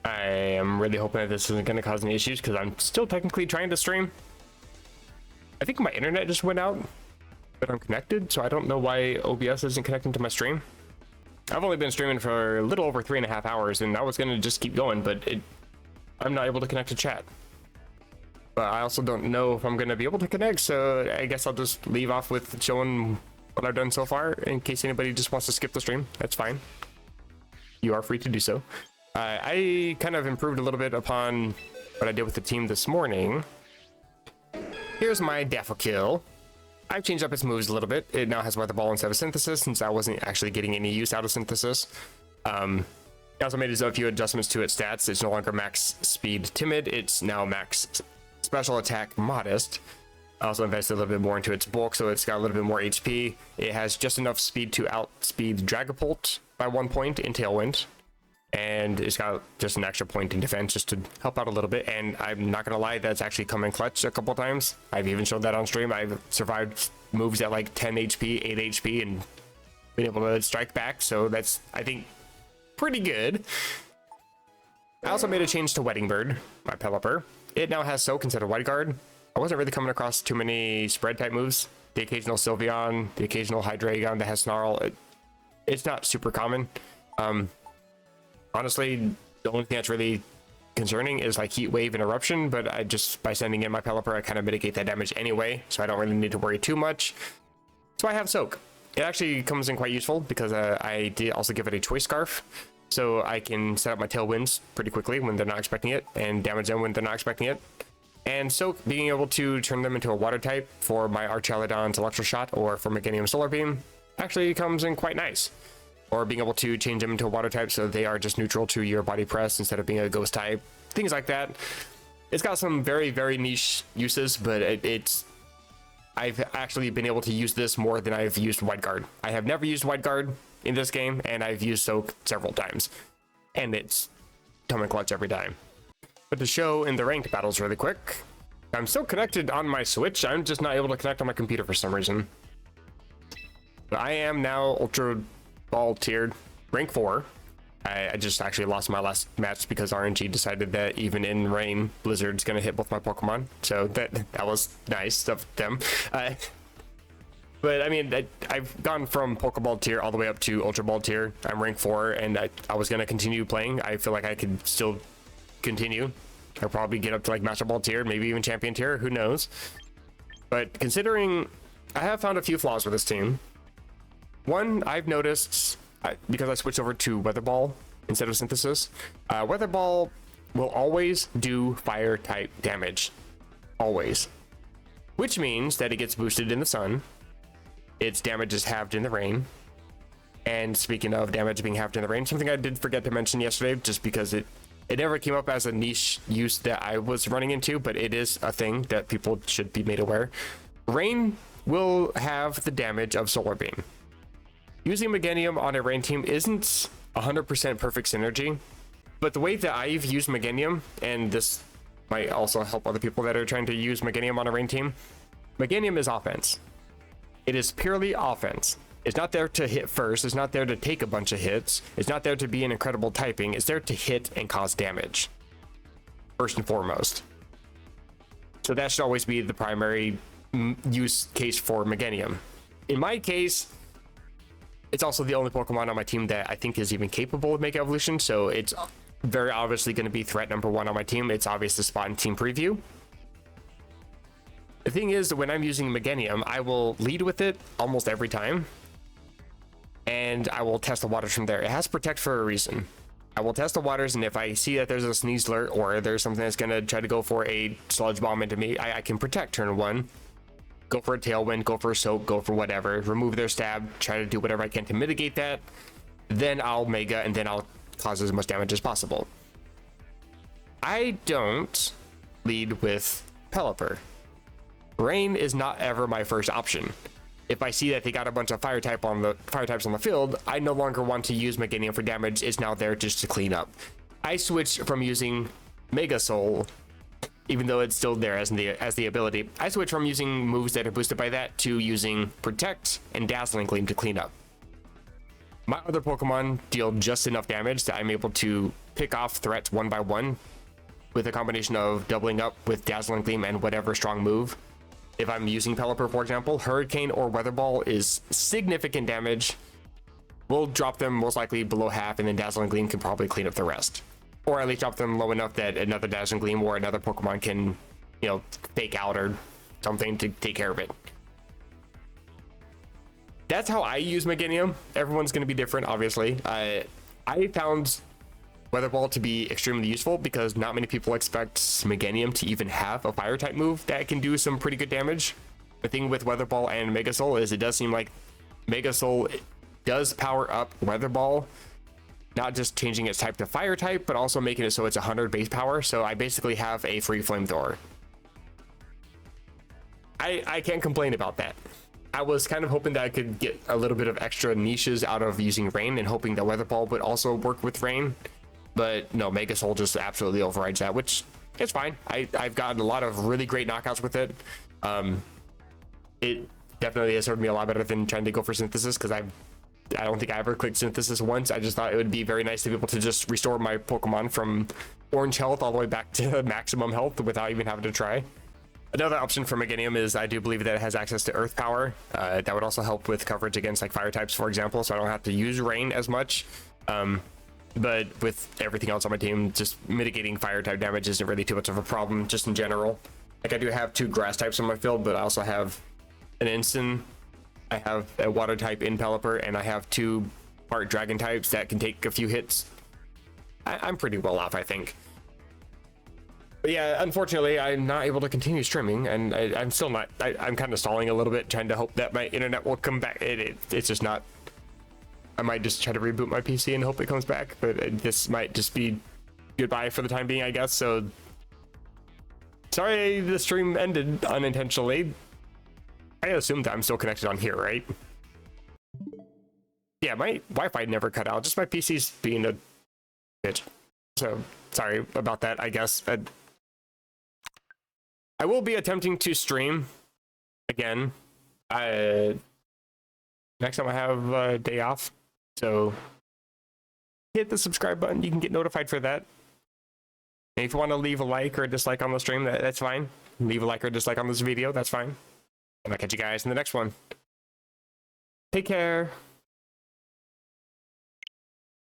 I am really hoping that this isn't going to cause any issues because I'm still technically trying to stream. I think my internet just went out, but I'm connected, so I don't know why OBS isn't connecting to my stream. I've only been streaming for a little over 3.5 hours, and I was going to just keep going, but I'm not able to connect to chat. But I also don't know if I'm going to be able to connect, so I guess I'll just leave off with showing what I've done so far in case anybody just wants to skip the stream. That's fine. You are free to do so. I kind of improved a little bit upon what I did with the team this morning. Here's my Daffodil. I've changed up its moves a little bit. It now has Weather Ball instead of Synthesis, since I wasn't actually getting any use out of Synthesis. I also made a few adjustments to its stats. It's no longer max speed timid. It's now max special attack modest. I also invested a little bit more into its bulk, so it's got a little bit more HP. It has just enough speed to outspeed Dragapult by 1 point in Tailwind. And it's got just an extra point in defense just to help out a little bit. And I'm not gonna lie, that's actually come in clutch a couple times. I've even showed that on stream. I've survived moves at like 10 HP, 8 HP, and been able to strike back. So that's, I think, pretty good. I also made a change to Wedding Bird, my Pelipper. It now has Soak instead of White Guard. I wasn't really coming across too many spread type moves. The occasional Sylveon, the occasional Hydreigon that has Snarl. It's not super common. Honestly, the only thing that's really concerning is like Heat Wave and Eruption, but I just, by sending in my Pelipper, I kind of mitigate that damage anyway, so I don't really need to worry too much. So I have Soak. It actually comes in quite useful because I did also give it a Choice Scarf, so I can set up my Tailwinds pretty quickly when they're not expecting it, and damage them when they're not expecting it. And Soak, being able to turn them into a water type for my Archaludon's Electro Shot or for Meganium Solar Beam actually comes in quite nice. Or being able to change them into a water type so they are just neutral to your body press instead of being a ghost type. Things like that. It's got some very, very niche uses, but I've actually been able to use this more than I've used White Guard. I have never used White Guard in this game, and I've used Soak several times. And it's come in clutch every time. But to show in the ranked battles really quick, I'm still connected on my Switch. I'm just not able to connect on my computer for some reason. But I am now Ultra Ball tiered rank 4. I just actually lost my last match because RNG decided that even in rain, Blizzard's gonna hit both my Pokemon. So that was nice of them. But I mean, I've gone from Pokeball tier all the way up to Ultra Ball tier. I'm rank 4, and I was gonna continue playing. I feel like I could still continue. I'll probably get up to like Master Ball tier, maybe even Champion tier, who knows. But considering I have found a few flaws with this team. One, I've noticed, because I switched over to Weather Ball instead of Synthesis, Weather Ball will always do fire type damage. Always. Which means that it gets boosted in the sun, its damage is halved in the rain. And speaking of damage being halved in the rain, something I did forget to mention yesterday, just because it never came up as a niche use that I was running into, but it is a thing that people should be made aware. Rain will have the damage of Solar Beam. Using Meganium on a rain team isn't 100% perfect synergy, but the way that I've used Meganium, and this might also help other people that are trying to use Meganium on a rain team, Meganium is offense. It is purely offense. It's not there to hit first, it's not there to take a bunch of hits, it's not there to be an incredible typing, it's there to hit and cause damage, first and foremost. So that should always be the primary use case for Meganium. In my case, it's also the only Pokemon on my team that I think is even capable of Mega Evolution, so it's very obviously going to be threat number 1 on my team. It's obvious to spot in team preview. The thing is that when I'm using Meganium, I will lead with it almost every time, and I will test the waters from there. It has Protect for a reason. I will test the waters, and if I see that there's a Sneasler or there's something that's going to try to go for a Sludge Bomb into me, I can Protect turn 1. Go for a Tailwind, go for a Soak, go for whatever, remove their stab, try to do whatever I can to mitigate that. Then I'll Mega, and then I'll cause as much damage as possible. I don't lead with Pelipper. Rain is not ever my first option. If I see that they got a bunch of fire types on the field, I no longer want to use Meganium for damage. It's now there just to clean up. I switched from using Mega Soul, even though it's still there as the ability. I switch from using moves that are boosted by that to using Protect and Dazzling Gleam to clean up. My other Pokemon deal just enough damage that I'm able to pick off threats one by one with a combination of doubling up with Dazzling Gleam and whatever strong move. If I'm using Pelipper, for example, Hurricane or Weather Ball is significant damage. We'll drop them most likely below half, and then Dazzling Gleam can probably clean up the rest. Or at least drop them low enough that another Dazzling Gleam or another Pokemon can, you know, fake out or something to take care of it. That's how I use Meganium. Everyone's going to be different, obviously. I found Weather Ball to be extremely useful because not many people expect Meganium to even have a fire type move that can do some pretty good damage. The thing with Weather Ball and Mega Soul is it does seem like Mega Soul does power up Weather Ball, not just changing its type to fire type, but also making it so it's 100 base power. So I basically have a free flamethrower. I can't complain about that. I was kind of hoping that I could get a little bit of extra niches out of using Rain and hoping that Weather Ball would also work with Rain. But no, Mega Soul just absolutely overrides that, which is fine. I've gotten a lot of really great knockouts with it. It definitely has served me a lot better than trying to go for Synthesis, because I don't think I ever clicked Synthesis once. I just thought it would be very nice to be able to just restore my Pokemon from orange health all the way back to maximum health without even having to try. Another option for Meganium is I do believe that it has access to Earth Power. That would also help with coverage against like fire types, for example, so I don't have to use Rain as much. But with everything else on my team, just mitigating fire type damage isn't really too much of a problem, just in general. Like, I do have 2 grass types on my field, but I also have an Instant, I have a water type in Pelipper, and I have 2 part dragon types that can take a few hits. I'm pretty well off, I think. But yeah, unfortunately, I'm not able to continue streaming, and I'm still not. I'm kind of stalling a little bit, trying to hope that my internet will come back. It's just not. I might just try to reboot my PC and hope it comes back, but this might just be goodbye for the time being, I guess. So sorry the stream ended unintentionally. I assumed I'm still connected on here, right? Yeah, my Wi-Fi never cut out, just my PC's being a bitch. So sorry about that, I guess. I will be attempting to stream again next time I have a day off. So hit the subscribe button. You can get notified for that. And if you want to leave a like or a dislike on the stream, that's fine. Leave a like or dislike on this video, that's fine. And I'll catch you guys in the next one. Take care.